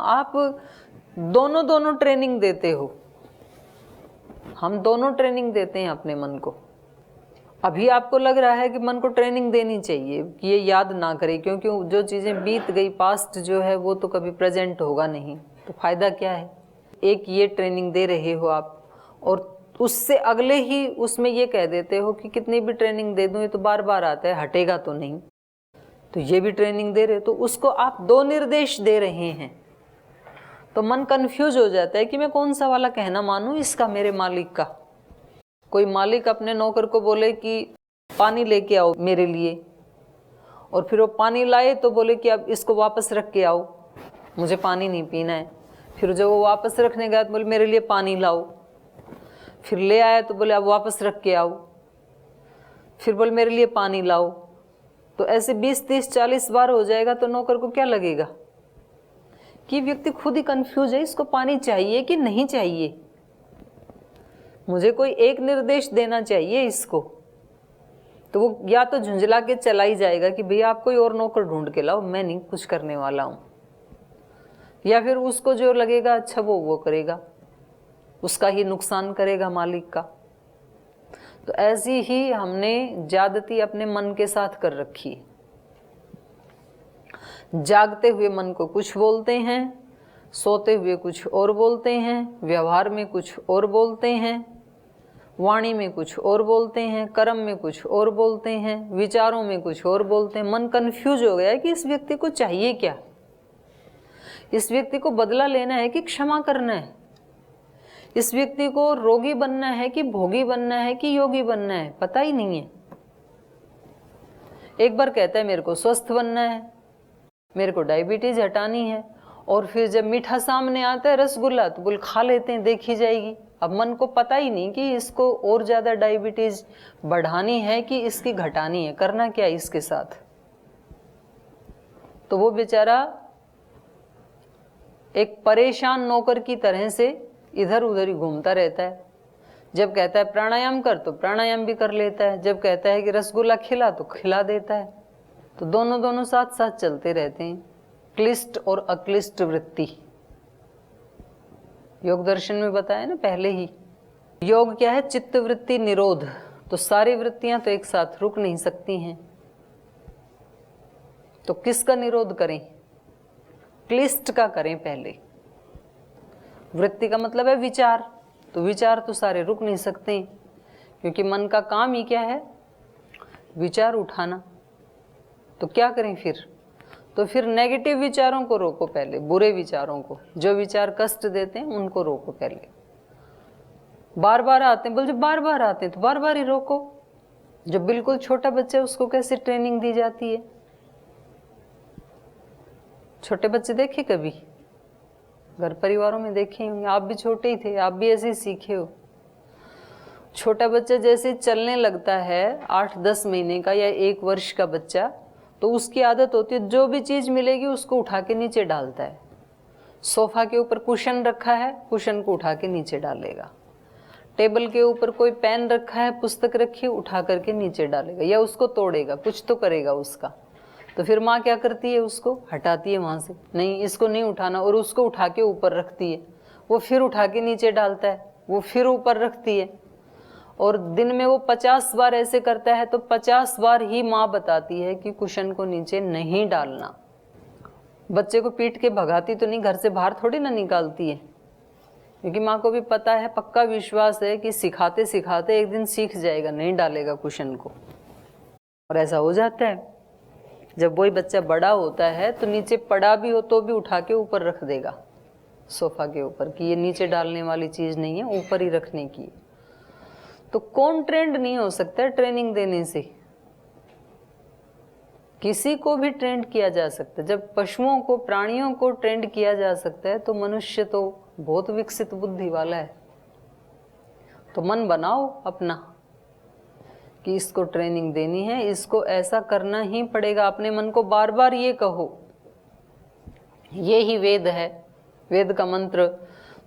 आप दोनों दोनों ट्रेनिंग देते हो, हम दोनों ट्रेनिंग देते हैं अपने मन को। अभी आपको लग रहा है कि मन को ट्रेनिंग देनी चाहिए कि ये याद ना करे, क्योंकि जो चीज़ें बीत गई, पास्ट जो है वो तो कभी प्रेजेंट होगा नहीं, तो फायदा क्या है। एक ये ट्रेनिंग दे रहे हो आप, और उससे अगले ही उसमें ये कह देते हो कि कितनी भी ट्रेनिंग दे दूँ ये तो बार बार आता है, हटेगा तो नहीं। तो ये भी ट्रेनिंग दे रहे हो, तो उसको आप दो निर्देश दे रहे हैं, तो मन कंफ्यूज हो जाता है कि मैं कौन सा वाला कहना मानूं इसका, मेरे मालिक का। कोई मालिक अपने नौकर को बोले कि पानी लेके आओ मेरे लिए, और फिर वो पानी लाए तो बोले कि अब इसको वापस रख के आओ, मुझे पानी नहीं पीना है। फिर जब वो वापस रखने गया तो बोले मेरे लिए पानी लाओ, फिर ले आया तो बोले अब वापस रख के आओ, फिर बोले मेरे लिए पानी लाओ। तो ऐसे 20, 30, 40 बार हो जाएगा तो नौकर को क्या लगेगा कि व्यक्ति खुद ही कंफ्यूज है, इसको पानी चाहिए कि नहीं चाहिए, मुझे कोई एक निर्देश देना चाहिए इसको। तो वो या तो झुंझला के चला ही जाएगा कि भैया आप कोई और नौकर ढूंढ के लाओ, मैं नहीं कुछ करने वाला हूं, या फिर उसको जो लगेगा अच्छा वो करेगा, उसका ही नुकसान करेगा मालिक का। तो ऐसी ही हमने ज्यादती अपने मन के साथ कर रखी है। जागते हुए मन को कुछ बोलते हैं, सोते हुए कुछ और बोलते हैं, व्यवहार में कुछ और बोलते हैं, वाणी में कुछ और बोलते हैं, कर्म में कुछ और बोलते हैं, विचारों में कुछ और बोलते हैं। मन कंफ्यूज हो गया है कि इस व्यक्ति को चाहिए क्या, इस व्यक्ति को बदला लेना है कि क्षमा करना है, इस व्यक्ति को रोगी बनना है कि भोगी बनना है कि योगी बनना है, पता ही नहीं है। एक बार कहता है मेरे को स्वस्थ बनना है, मेरे को डायबिटीज हटानी है, और फिर जब मीठा सामने आता है रसगुल्ला तो बोल खा लेते हैं, देखी जाएगी। अब मन को पता ही नहीं कि इसको और ज्यादा डायबिटीज बढ़ानी है कि इसकी घटानी है, करना क्या है इसके साथ। तो वो बेचारा एक परेशान नौकर की तरह से इधर उधर ही घूमता रहता है। जब कहता है प्राणायाम कर तो प्राणायाम भी कर लेता है, जब कहता है कि रसगुल्ला खिला तो खिला देता है। तो दोनों दोनों साथ साथ चलते रहते हैं, क्लिष्ट और अक्लिष्ट वृत्ति। योग दर्शन में बताया ना पहले ही, योग क्या है, चित्त वृत्ति निरोध। तो सारी वृत्तियां तो एक साथ रुक नहीं सकती हैं, तो किसका निरोध करें, क्लिष्ट का करें पहले। वृत्ति का मतलब है विचार, तो विचार तो सारे रुक नहीं सकते, क्योंकि मन का काम ही क्या है, विचार उठाना। तो क्या करें फिर, तो फिर नेगेटिव विचारों को रोको पहले, बुरे विचारों को, जो विचार कष्ट देते हैं उनको रोको पहले। बार बार आते हैं, बोल जब बार बार आते हैं तो बार बार ही रोको। जब बिल्कुल छोटा बच्चा है उसको कैसे ट्रेनिंग दी जाती है, छोटे बच्चे देखे कभी, घर परिवारों में देखे होंगे, आप भी छोटे ही थे, आप भी ऐसे ही सीखे हो। छोटा बच्चा जैसे चलने लगता है 8-10 महीने का या 1 वर्ष का बच्चा, तो उसकी आदत होती है जो भी चीज मिलेगी उसको उठा के नीचे डालता है। सोफा के ऊपर कुशन रखा है, कुशन को उठा के नीचे डालेगा। टेबल के ऊपर कोई पेन रखा है, पुस्तक रखी है, उठा करके नीचे डालेगा या उसको तोड़ेगा, कुछ तो करेगा उसका। तो फिर माँ क्या करती है, उसको हटाती है वहां से, नहीं इसको नहीं उठाना, और उसको उठा के ऊपर रखती है। वो फिर उठा के नीचे डालता है, वो फिर ऊपर रखती है, और दिन में वो 50 बार ऐसे करता है। तो 50 बार ही माँ बताती है कि कुशन को नीचे नहीं डालना। बच्चे को पीट के भगाती तो नहीं, घर से बाहर थोड़ी ना निकालती है, क्योंकि माँ को भी पता है, पक्का विश्वास है कि सिखाते सिखाते एक दिन सीख जाएगा, नहीं डालेगा कुशन को। और ऐसा हो जाता है। जब वही बच्चा बड़ा होता है तो नीचे पड़ा भी हो तो भी उठा के ऊपर रख देगा सोफा के ऊपर, कि ये नीचे डालने वाली चीज नहीं है, ऊपर ही रखने की। तो कौन ट्रेंड नहीं हो सकता है ट्रेनिंग देने से, किसी को भी ट्रेंड किया जा सकता है। जब पशुओं को, प्राणियों को ट्रेंड किया जा सकता है, तो मनुष्य तो बहुत विकसित बुद्धि वाला है। तो मन बनाओ अपना कि इसको ट्रेनिंग देनी है, इसको ऐसा करना ही पड़ेगा। अपने मन को बार बार ये कहो, ये ही वेद है। वेद का मंत्र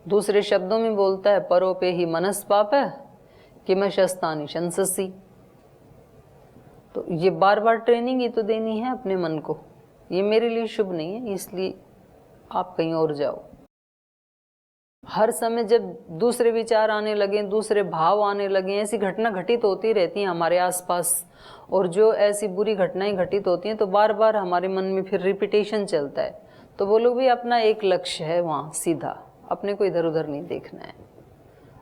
दूसरे शब्दों में बोलता है, परो पे ही मनस पाप है कि मैं शस्तानी शंससी। तो ये बार बार ट्रेनिंग ही तो देनी है अपने मन को, ये मेरे लिए शुभ नहीं है, इसलिए आप कहीं और जाओ। हर समय जब दूसरे विचार आने लगे, दूसरे भाव आने लगे, ऐसी घटना घटित होती रहती हैं हमारे आसपास, और जो ऐसी बुरी घटनाएं घटित होती हैं तो बार बार हमारे मन में फिर रिपीटेशन चलता है। तो बोलो भी अपना एक लक्ष्य है वहाँ सीधा, अपने को इधर उधर नहीं देखना है,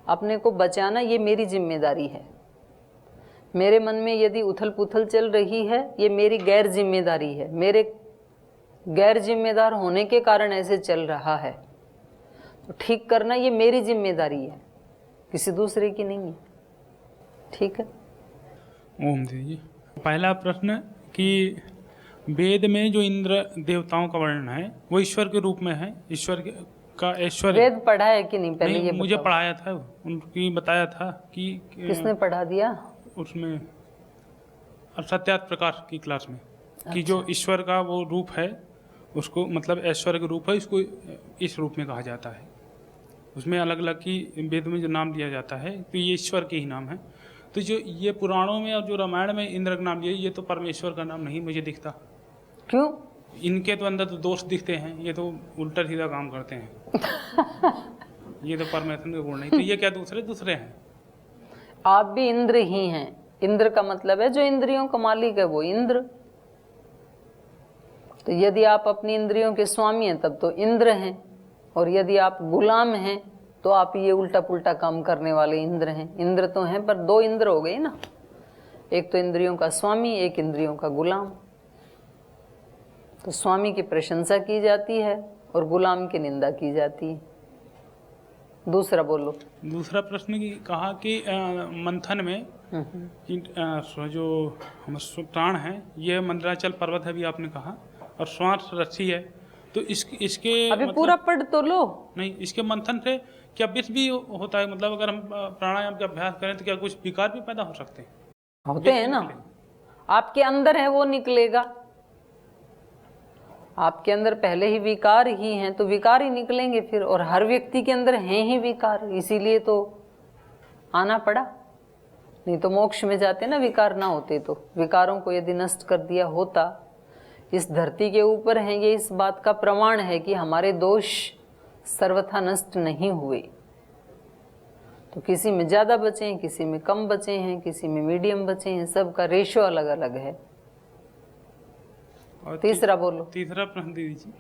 अपने को बचाना ये मेरी जिम्मेदारी है। मेरे मन में यदि उथल पुथल चल रही है, ये मेरी गैर जिम्मेदारी है, मेरे गैर जिम्मेदार होने के कारण ऐसे चल रहा है, तो ठीक करना ये मेरी जिम्मेदारी है, किसी दूसरे की नहीं है। ठीक है। ओम जी, पहला प्रश्न कि वेद में जो इंद्र देवताओं का वर्णन है वो ईश्वर के रूप में है, ईश्वर का ऐश्वर्य। वेद पढ़ा है कि नहीं पहले? नहीं, ये मुझे बताओ। पढ़ाया था, उनकी बताया था कि किसने पढ़ा दिया? उसमें सत्यार्थ प्रकाश की क्लास में। कि जो ईश्वर का वो रूप है उसको, मतलब ऐश्वर्य का रूप है, इसको इस रूप में कहा जाता है। उसमें अलग अलग की वेद में जो नाम दिया जाता है तो ये ईश्वर के ही नाम है। तो जो ये पुराणों में और जो रामायण में इंद्र का नाम दिया, ये तो परमेश्वर का नाम नहीं मुझे दिखता। क्यों? इनके तो अंदर तो दोष दिखते हैं, ये तो उल्टा सीधा काम करते हैं। ये तो परमेश्वर के गुण नहीं, तो ये क्या दूसरे हैं? आप भी इंद्र ही हैं। इंद्र का मतलब है जो इंद्रियों का मालिक है वो इंद्र। तो यदि आप अपनी इंद्रियों के स्वामी हैं तब तो इंद्र हैं, और यदि आप गुलाम हैं तो आप ये उल्टा पुल्टा काम करने वाले इंद्र हैं। इंद्र तो हैं पर दो इंद्र हो गए ना, एक तो इंद्रियों का स्वामी, एक इंद्रियों का गुलाम। तो स्वामी की प्रशंसा की जाती है और गुलाम की निंदा की जाती है। दूसरा बोलो। दूसरा प्रश्न की कहा कि मंथन में कि जो हम प्राण है ये मंदराचल पर्वत है भी आपने कहा, और श्वास रस्सी है, तो इसके अभी मतलब, पूरा पढ़ तो लो। नहीं, इसके मंथन से क्या विष भी होता है? मतलब अगर हम प्राणायाम का अभ्यास करें तो क्या कुछ विकार भी पैदा हो सकते हैं? होते हैं ना, आपके अंदर है वो निकलेगा। आपके अंदर पहले ही विकार ही हैं तो विकार ही निकलेंगे फिर, और हर व्यक्ति के अंदर हैं ही विकार, इसीलिए तो आना पड़ा। नहीं तो मोक्ष में जाते ना, विकार ना होते तो। विकारों को यदि नष्ट कर दिया होता, इस धरती के ऊपर हैं, ये इस बात का प्रमाण है कि हमारे दोष सर्वथा नष्ट नहीं हुए। तो किसी में ज़्यादा बचे हैं, किसी में कम बचे हैं, किसी में मीडियम बचे हैं, सबका रेशो अलग अलग है। और तीसरा बोलो। तीसरा प्रश्न दे दीजिए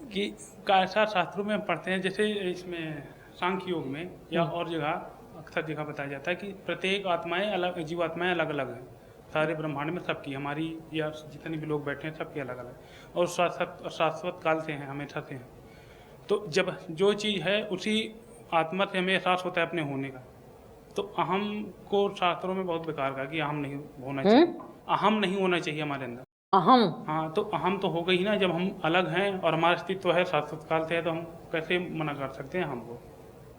कि कैसा शास्त्रों में हम पढ़ते हैं, जैसे इसमें सांख्य योग में या और जगह अक्सर जगह बताया जाता है कि प्रत्येक आत्माएं अलग, जीवात्माएं अलग अलग हैं सारे ब्रह्मांड में, सबकी, हमारी या जितने भी लोग बैठे हैं सबकी अलग अलग, और शाश्वत काल से हैं, हमेशा से हैं। तो जब जो चीज़ है उसी आत्मा से हमें एहसास होता है अपने होने का, तो अहम को शास्त्रों में बहुत बेकार कहा कि अहम नहीं होना चाहिए, अहम नहीं होना चाहिए हमारे अंदर। अहम? हाँ, तो अहम तो हो गई ना, जब हम अलग हैं और हमारा अस्तित्व है शाश्वत काल से है, तो हम कैसे मना कर सकते हैं हमको?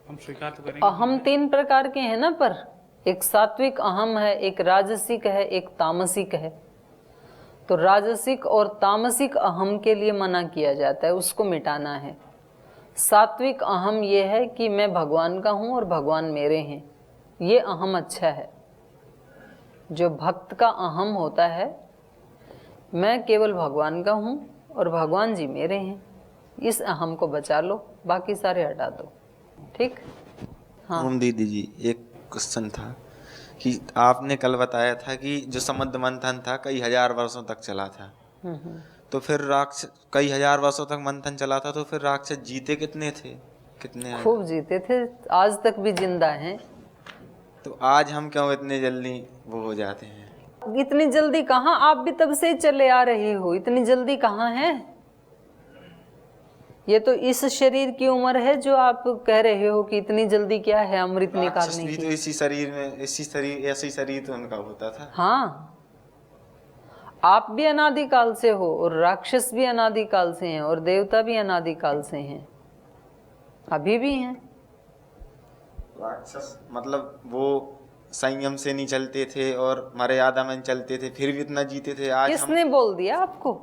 हम स्वीकार तो करेंगे। अहम तीन प्रकार के हैं ना, पर एक सात्विक अहम है, एक राजसिक है, एक तामसिक है। तो राजसिक और तामसिक अहम के लिए मना किया जाता है, उसको मिटाना है। सात्विक अहम ये है कि मैं भगवान का हूँ और भगवान मेरे हैं, ये अहम अच्छा है। जो भक्त का अहम होता है, मैं केवल भगवान का हूँ और भगवान जी मेरे हैं, इस अहम को बचा लो, बाकी सारे हटा दो। ठीक? हाँ। ओम दीदी जी, एक क्वेश्चन था कि आपने कल बताया था कि जो समुद्र मंथन था कई हजार वर्षों तक चला था, तो फिर राक्षस कई हजार वर्षों तक मंथन चला था, तो फिर राक्षस जीते कितने थे? कितने? खूब जीते थे, आज तक भी जिंदा हैं। तो आज हम क्यों इतने जल्दी वो हो जाते हैं? इतनी जल्दी कहाँ, आप भी तब से चले आ रहे हो, इतनी जल्दी कहाँ है? ये तो इस शरीर की उम्र है जो आप कह रहे हो कि इतनी जल्दी क्या है अमृत निकालने की। तो इसी शरीर में, ऐसी शरीर तो उनका होता था। हाँ, आप भी अनादिकाल से हो, और राक्षस भी अनादिकाल से हैं, और देवता भी अनादिकाल से हैं, अभी भी हैं। राक्षस मतलब वो संयम से नहीं चलते थे और मर्यादा में चलते थे, फिर भी इतना जीते थे। आज किसने बोल दिया आपको?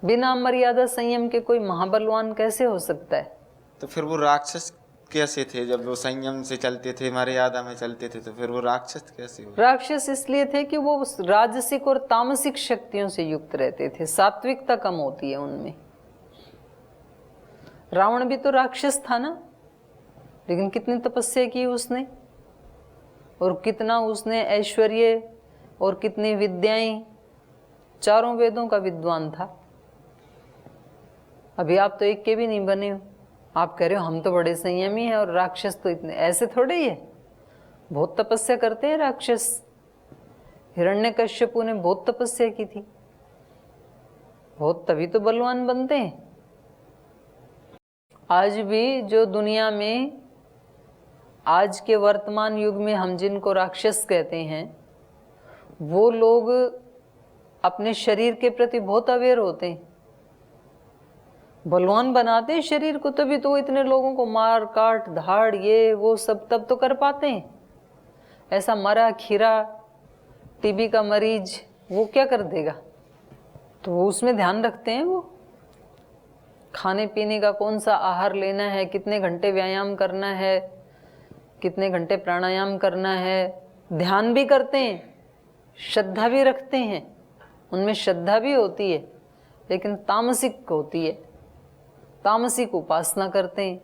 बिना मर्यादा संयम के कोई महाबलवान कैसे हो सकता है? तो फिर वो राक्षस कैसे थे? जब वो संयम से चलते थे, मर्यादा में चलते थे, तो फिर वो राक्षस कैसे हुए? राक्षस इसलिए थे कि वो राजसिक और तामसिक शक्तियों से युक्त रहते थे, सात्विकता कम होती है उनमें। रावण भी तो राक्षस था ना, लेकिन कितनी तपस्या की उसने, और कितना उसने ऐश्वर्य और कितनी विद्याएं, चारों वेदों का विद्वान था। अभी आप तो एक के भी नहीं बने हो। आप कह रहे हो हम तो बड़े संयमी हैं और राक्षस तो इतने, ऐसे थोड़े ही है। बहुत तपस्या करते हैं राक्षस। हिरण्यकश्यपु ने बहुत तपस्या की थी, बहुत, तभी तो बलवान बनते हैं। आज भी जो दुनिया में, आज के वर्तमान युग में हम जिनको राक्षस कहते हैं, वो लोग अपने शरीर के प्रति बहुत अवेयर होते हैं, बलवान बनाते हैं शरीर को, तभी तो इतने लोगों को मार काट धाड़ ये वो सब तब तो कर पाते हैं। ऐसा मरा खीरा टीबी का मरीज वो क्या कर देगा? तो वो उसमें ध्यान रखते हैं, वो खाने पीने का कौन सा आहार लेना है, कितने घंटे व्यायाम करना है, कितने घंटे प्राणायाम करना है, ध्यान भी करते हैं, श्रद्धा भी रखते हैं। उनमें श्रद्धा भी होती है, लेकिन तामसिक होती है, तामसिक उपासना करते हैं।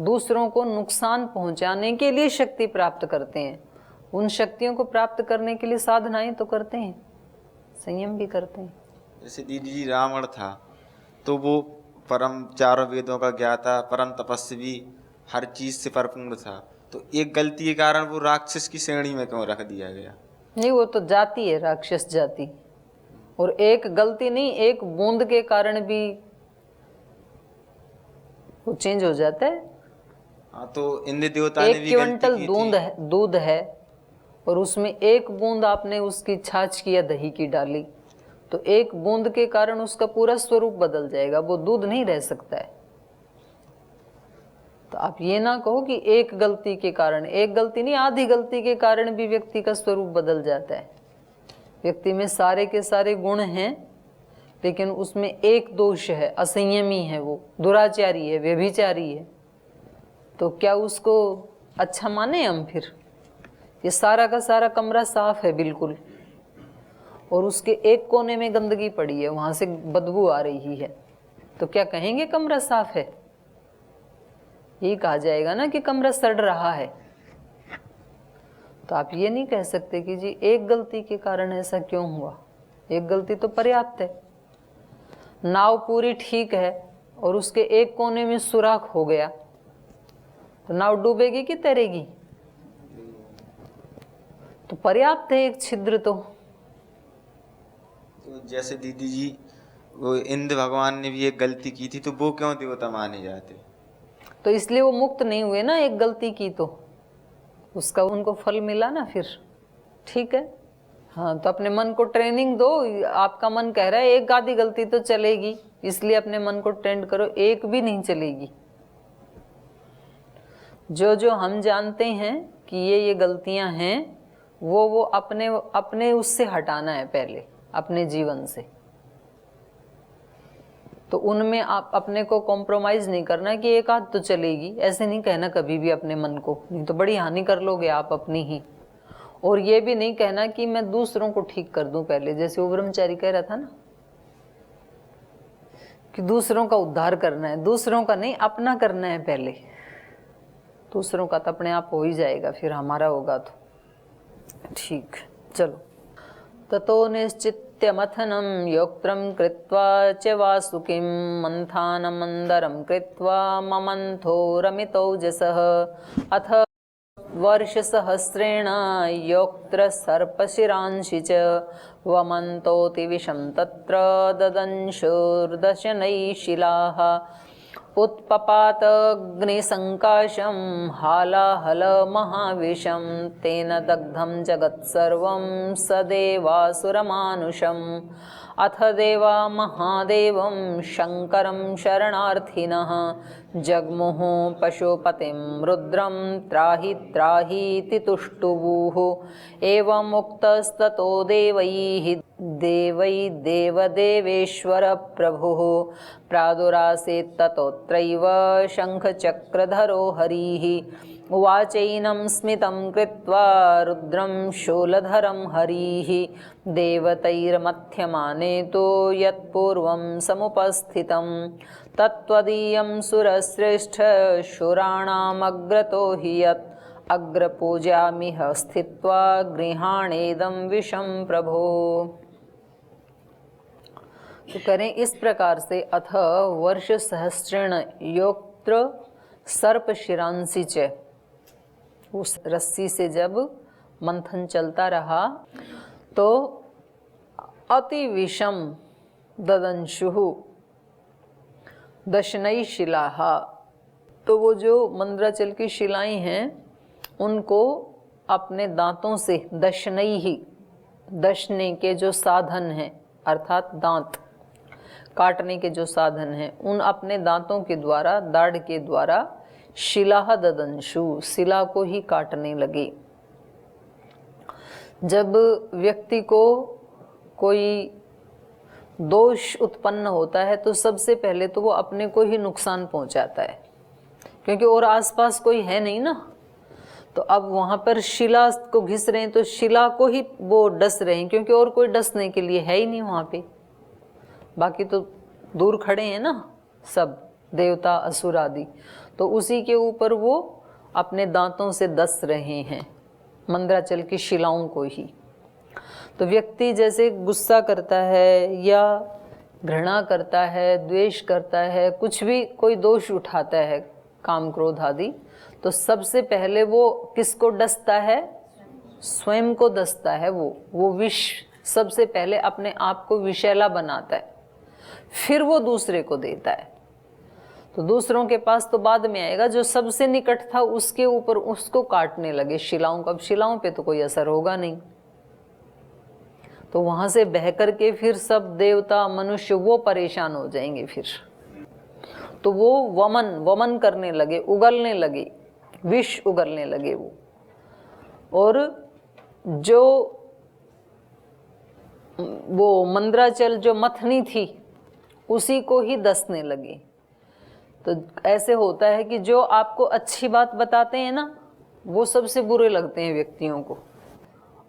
दूसरों को नुकसान पहुंचाने के लिए शक्ति प्राप्त करते हैं। उन शक्तियों को प्राप्त करने के लिए साधनाएं तो करते हैं, संयम भी करते हैं। जैसे दीदी जी रावण था तो वो परम चारों वेदों का ज्ञाता, परम तपस्वी, हर चीज से परिपूर्ण था, तो एक गलती के कारण वो राक्षस की श्रेणी में क्यों रख दिया गया? नहीं, वो तो जाति है, राक्षस जाति। और एक गलती नहीं, एक बूंद के कारण भी वो चेंज हो जाता है। हाँ, तो इंद्र देवता ने भी एक क्विंटल गलती दूध है और उसमें एक बूंद आपने उसकी छाछ की या दही की डाली, तो एक बूंद के कारण उसका पूरा स्वरूप बदल जाएगा, वो दूध नहीं रह सकता है। तो आप ये ना कहो कि एक गलती के कारण, एक गलती नहीं, आधी गलती के कारण भी व्यक्ति का स्वरूप बदल जाता है। व्यक्ति में सारे के सारे गुण हैं, लेकिन उसमें एक दोष है, असंयमी है, वो दुराचारी है, व्यभिचारी है, तो क्या उसको अच्छा माने हम? फिर ये सारा का सारा कमरा साफ है बिल्कुल, और उसके एक कोने में गंदगी पड़ी है, वहां से बदबू आ रही है, तो क्या कहेंगे कमरा साफ है? यही कहा जाएगा ना कि कमरा सड़ रहा है। तो आप ये नहीं कह सकते कि जी एक गलती के कारण ऐसा क्यों हुआ। एक गलती तो पर्याप्त है। नाव पूरी ठीक है और उसके एक कोने में सुराख हो गया, तो नाव डूबेगी कि तैरेगी? तो पर्याप्त है एक छिद्र तो जैसे दीदी जी वो इंद्र भगवान ने भी एक गलती की थी, तो वो क्यों देवता माने जाते? तो इसलिए वो मुक्त नहीं हुए ना, एक गलती की तो उसका उनको फल मिला ना फिर। ठीक है, हाँ, तो अपने मन को ट्रेनिंग दो। आपका मन कह रहा है एक आधी गलती तो चलेगी, इसलिए अपने मन को ट्रेंड करो, एक भी नहीं चलेगी। जो जो हम जानते हैं कि ये गलतियां हैं, वो अपने उससे हटाना है पहले, अपने जीवन से। तो उनमें आप अपने को कॉम्प्रोमाइज नहीं करना कि एक आध तो चलेगी, ऐसे नहीं कहना कभी भी अपने मन को, नहीं तो बड़ी हानि कर लोगे आप अपनी ही। और ये भी नहीं कहना कि मैं दूसरों को ठीक कर दूं पहले, जैसे वो ब्रह्मचारी कह रहा था ना कि दूसरों का उद्धार करना है, दूसरों का नहीं, अपना करना है पहले। दूसरों का तो अपने आप हो ही जाएगा, फिर हमारा होगा तो ठीक। चलो, ततो निश्चित्यमथनं योक्त्रं कृत्वा च वासुकिं मन्थानमन्दरं कृत्वा ममन्थो रमितौजसः अथ वर्षसहस्रेण योक्त्र सर्पशिरांसि च वमन्तोति विषं तत्र ददंशुर्दशनैः शिलाः उत्पपातग्निसङ्काशं हालाहलमहाविषं तेन दग्धं जगत्सर्वं सदेवासुरमानुषम् अथ देवा महादेवं शङ्करं शरणार्थिनः जग्मुः पशुपतिं रुद्रं त्राहि त्राहीति तुष्टुवुः एवमुक्तस्ततो देवदेवेश्वर प्रभुः प्रादुरासीत् ततोत्रैव शङ्खचक्रधरो हरिः वाचैनं स्मितं कृत्वा रुद्रं शूलधरं हरिः देवतैर्मथ्यमाने तो यत्पूर्वं समुपस्थितं तत्त्वदीयं सुरश्रेष्ठ शूराणामग्रतो हि यत् अग्रपूजामिह स्थित्वा गृहाणेदं विषं प्रभो। तो करें इस प्रकार से। अथ वर्ष सहस्रेण योक्त्र सर्प शिरांसी च, उस रस्सी से जब मंथन चलता रहा तो अति विषम ददंशुः दशनई शिलाः, तो वो जो मंद्राचल की शिलाएं हैं उनको अपने दांतों से, दशनई ही, दशने के जो साधन हैं अर्थात दांत काटने के जो साधन हैं, उन अपने दांतों के द्वारा, दाढ़ के द्वारा शिलाः ददंशु, शिला को ही काटने लगे। जब व्यक्ति को कोई दोष उत्पन्न होता है तो सबसे पहले तो वो अपने को ही नुकसान पहुंचाता है, क्योंकि और आसपास कोई है नहीं ना। तो अब वहाँ पर शिला को घिस रहे हैं तो शिला को ही वो डस रहे हैं, क्योंकि और कोई डसने के लिए है ही नहीं वहाँ पे। बाकी तो दूर खड़े हैं ना सब, देवता असुर आदि, तो उसी के ऊपर वो अपने दांतों से दस रहे हैं मंद्राचल की शिलाओं को ही। तो व्यक्ति जैसे गुस्सा करता है या घृणा करता है, द्वेष करता है, कुछ भी कोई दोष उठाता है, काम क्रोध आदि, तो सबसे पहले वो किसको डसता है? स्वयं को डसता है। वो विष सबसे पहले अपने आप को विषैला बनाता है, फिर वो दूसरे को देता है। तो दूसरों के पास तो बाद में आएगा, जो सबसे निकट था उसके ऊपर उसको काटने लगे शिलाओं को। अब शिलाओं पे तो कोई असर होगा नहीं, तो वहां से बह करके फिर सब देवता मनुष्य वो परेशान हो जाएंगे। फिर तो वो वमन करने लगे, उगलने लगे, विष उगलने लगे वो, और जो वो मंद्राचल जो मथनी थी उसी को ही दसने लगे। तो ऐसे होता है कि जो आपको अच्छी बात बताते हैं ना, वो सबसे बुरे लगते हैं व्यक्तियों को,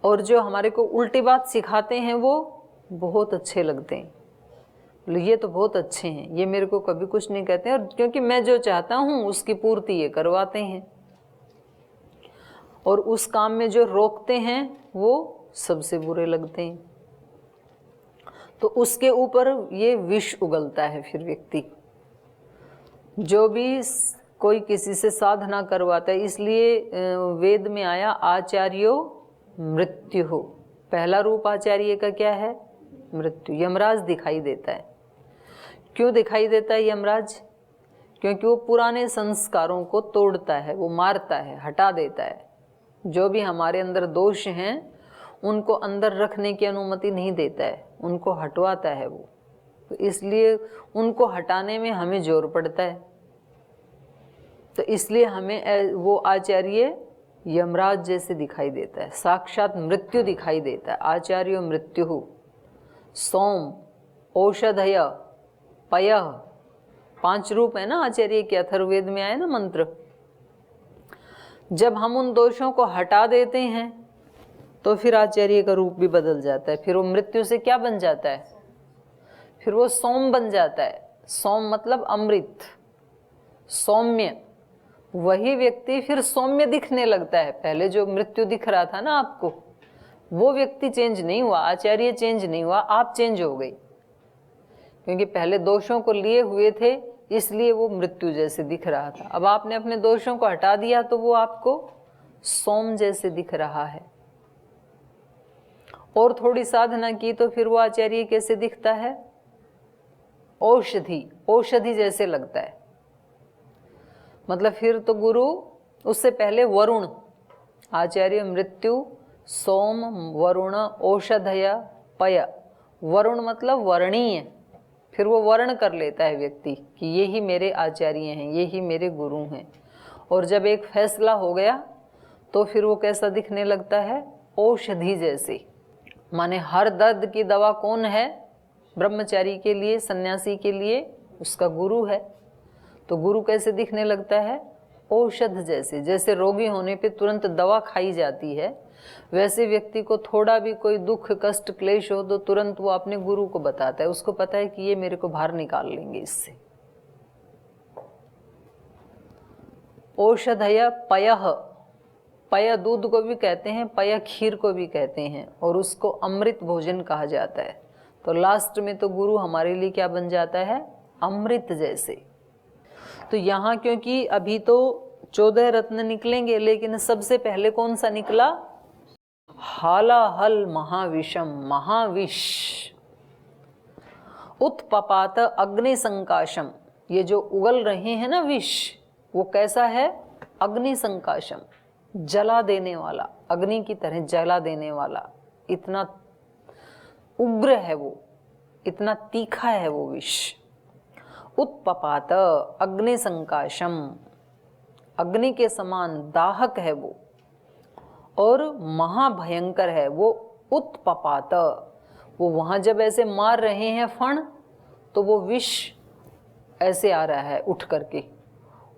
और जो हमारे को उल्टी बात सिखाते हैं वो बहुत अच्छे लगते हैं। ये तो बहुत अच्छे हैं, ये मेरे को कभी कुछ नहीं कहते हैं, और क्योंकि मैं जो चाहता हूँ उसकी पूर्ति ये करवाते हैं। और उस काम में जो रोकते हैं वो सबसे बुरे लगते हैं। तो उसके ऊपर ये विष उगलता है। फिर व्यक्ति जो भी कोई किसी से साधना करवाता है, इसलिए वेद में आया आचार्यो मृत्यु हो। पहला रूप आचार्य का क्या है? मृत्यु। यमराज दिखाई देता है। क्यों दिखाई देता है यमराज? क्योंकि वो पुराने संस्कारों को तोड़ता है, वो मारता है, हटा देता है। जो भी हमारे अंदर दोष हैं उनको अंदर रखने की अनुमति नहीं देता है, उनको हटवाता है वो। तो इसलिए उनको हटाने में हमें जोर पड़ता है। तो इसलिए हमें वो आचार्य यमराज जैसे दिखाई देता है, साक्षात मृत्यु दिखाई देता है। आचार्यो मृत्यु सोम औषधय पय, 5 रूप है ना आचार्य के, अथर्ववेद में आए ना मंत्र। जब हम उन दोषों को हटा देते हैं तो फिर आचार्य का रूप भी बदल जाता है। फिर वो मृत्यु से क्या बन जाता है? फिर वो सोम बन जाता है। सोम मतलब अमृत, सौम्य। वही व्यक्ति फिर सौम्य दिखने लगता है। पहले जो मृत्यु दिख रहा था ना आपको, वो व्यक्ति चेंज नहीं हुआ, आचार्य चेंज नहीं हुआ, आप चेंज हो गई। क्योंकि पहले दोषों को लिए हुए थे, इसलिए वो मृत्यु जैसे दिख रहा था। अब आपने अपने दोषों को हटा दिया तो वो आपको सोम जैसे दिख रहा है। और थोड़ी साधना की तो फिर वो आचार्य कैसे दिखता है? औषधि, औषधि जैसे लगता है। मतलब फिर तो गुरु, उससे पहले वरुण, आचार्य मृत्यु सोम वरुण औषधय पय। वरुण मतलब वर्णीय, फिर वो वर्ण कर लेता है व्यक्ति कि ये ही मेरे आचार्य हैं, ये ही मेरे गुरु हैं। और जब एक फैसला हो गया तो फिर वो कैसा दिखने लगता है? औषधि जैसे। माने हर दर्द की दवा कौन है? ब्रह्मचारी के लिए, सन्यासी के लिए उसका गुरु है। तो गुरु कैसे दिखने लगता है? औषध जैसे, जैसे रोगी होने पे तुरंत दवा खाई जाती है, वैसे व्यक्ति को थोड़ा भी कोई दुख कष्ट क्लेश हो तो तुरंत वो अपने गुरु को बताता है, उसको पता है कि ये मेरे को बाहर निकाल लेंगे इससे। औषधय पयः, पय दूध को भी कहते हैं, पय खीर को भी कहते हैं, और उसको अमृत भोजन कहा जाता है। तो लास्ट में तो गुरु हमारे लिए क्या बन जाता है, अमृत जैसे। तो यहाँ क्योंकि अभी तो 14 रत्न निकलेंगे, लेकिन सबसे पहले कौन सा निकला, हालाहल महाविषम, महाविष। उत्पपात अग्नि संकाशम, ये जो उगल रहे हैं ना विष, वो कैसा है, अग्नि संकाशम, जला देने वाला, अग्नि की तरह जला देने वाला, इतना उग्र है वो, इतना तीखा है वो विष। उत्पपात अग्नि संकाशम, अग्नि के समान दाहक है वो, और महाभयंकर है वो। उत्पपात, वो वहां जब ऐसे मार रहे हैं फण, तो वो विष ऐसे आ रहा है उठ करके,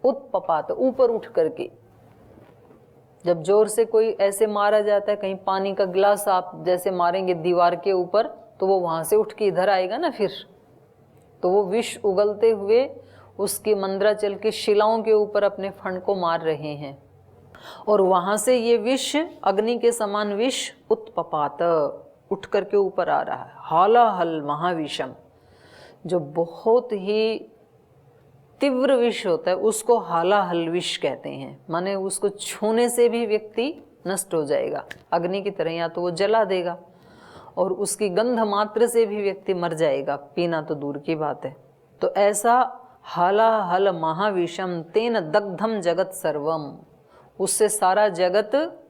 उत्पपात, ऊपर उठ करके। जब जोर से कोई ऐसे मारा जाता है, कहीं पानी का गिलास आप जैसे मारेंगे दीवार के ऊपर, तो वो वहां से उठ के इधर आएगा ना फिर, तो वो विष उगलते हुए उसके मंद्राचल के शिलाओं के ऊपर अपने फण को मार रहे हैं, और वहां से ये विष, अग्नि के समान विष, उत्पपात, उठ करके ऊपर आ रहा है। हालाहल महाविषम, जो बहुत ही तीव्र विष होता है उसको हालाहल विष कहते हैं, माने उसको छूने से भी व्यक्ति नष्ट हो जाएगा, अग्नि की तरह, या तो वो जला देगा, और उसकी गंध मात्र से भी व्यक्ति मर जाएगा, पीना तो दूर की बात है। तो ऐसा हालाहल महाविषम तेन दग्धम जगत सर्वम, उससे सारा जगत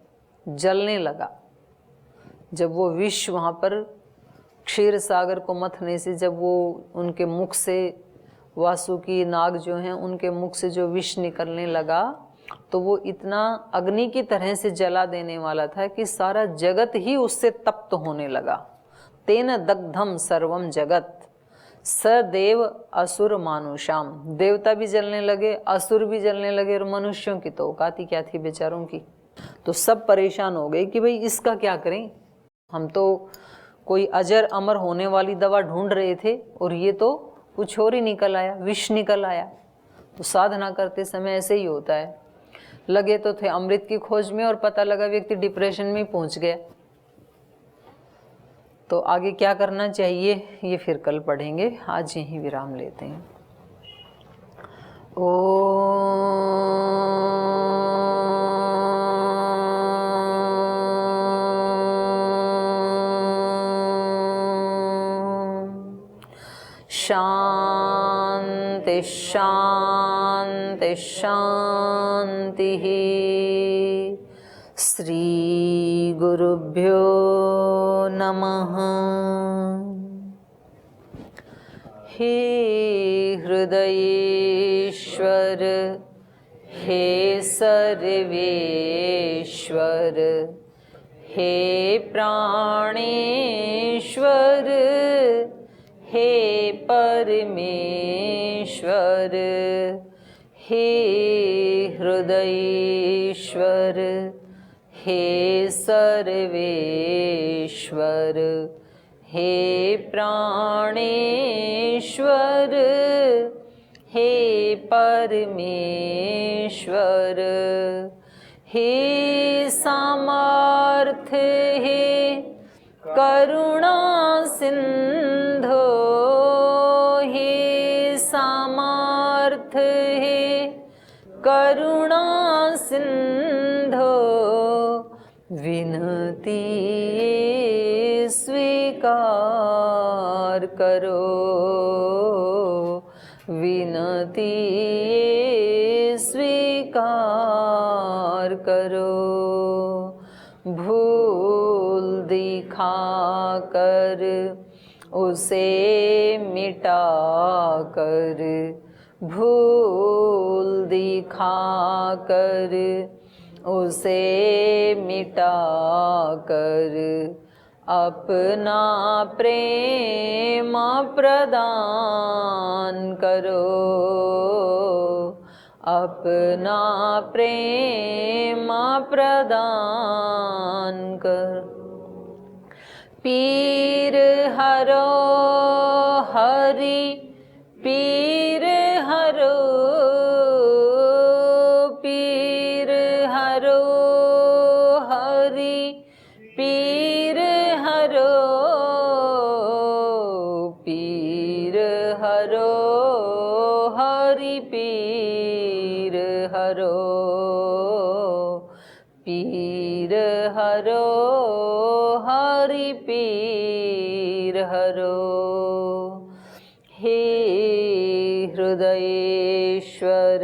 जलने लगा। जब वो विष वहाँ पर क्षीर सागर को मथने से, जब वो उनके मुख से, वासुकी नाग जो हैं उनके मुख से जो विष निकलने लगा, तो वो इतना अग्नि की तरह से जला देने वाला था कि सारा जगत ही उससे तप्त होने लगा। तेन दग्धम सर्वम जगत, सदेव असुर मानुषाम, देवता भी जलने लगे, असुर भी जलने लगे, और मनुष्यों की तो औकात ही क्या थी बेचारों की। तो सब परेशान हो गए कि भाई इसका क्या करें, हम तो कोई अजर अमर होने वाली दवा ढूंढ रहे थे, और ये तो कुछ और ही निकल आया, विष निकल आया। तो साधना करते समय ऐसे ही होता है, लगे तो थे अमृत की खोज में, और पता लगा व्यक्ति डिप्रेशन में पहुंच गया। तो आगे क्या करना चाहिए ये फिर कल पढ़ेंगे, आज यहीं विराम लेते हैं। शांति शांति शांति। श्री गुरुभ्यो नमः। हे हृदयेश्वर, हे सर्वेश्वर, हे प्राणेश्वर, हे परमेश्वर, हे हृदयेश्वर, हे सर्वेश्वर, हे प्राणेश्वर, हे परमेश्वर, हे सामर्थ्य, हे करुणा सिंधो, हे सामर्थ्य, हे करुणा सिंधो, विनती स्वीकार करो, विनती स्वीकार करो। भूल दिखा कर उसे मिटा कर, भूल दिखा कर उसे मिटा कर, अपना प्रेम प्रदान करो, अपना प्रेम प्रदान कर। पीर हरो हरि पीर हरो, पीर हरो हरि पीर हरो, पीर हरो हरि पीर हरो, पीर हरो हरि पीर हरो। हे हृदयेश्वर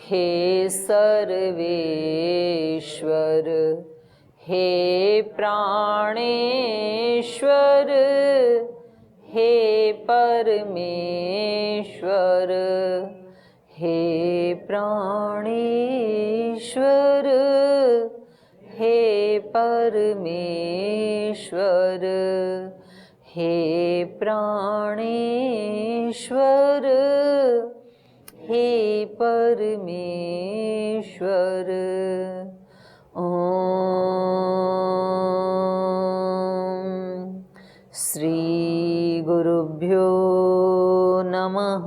हे सर्वेश्वर हे प्राणेश्वर हे परमेश्वर हे प्राणेश्वर हे परमेश्वर हे प्राणेश्वर हे परमेश्वर। ओम श्री गुरुभ्यो नमः।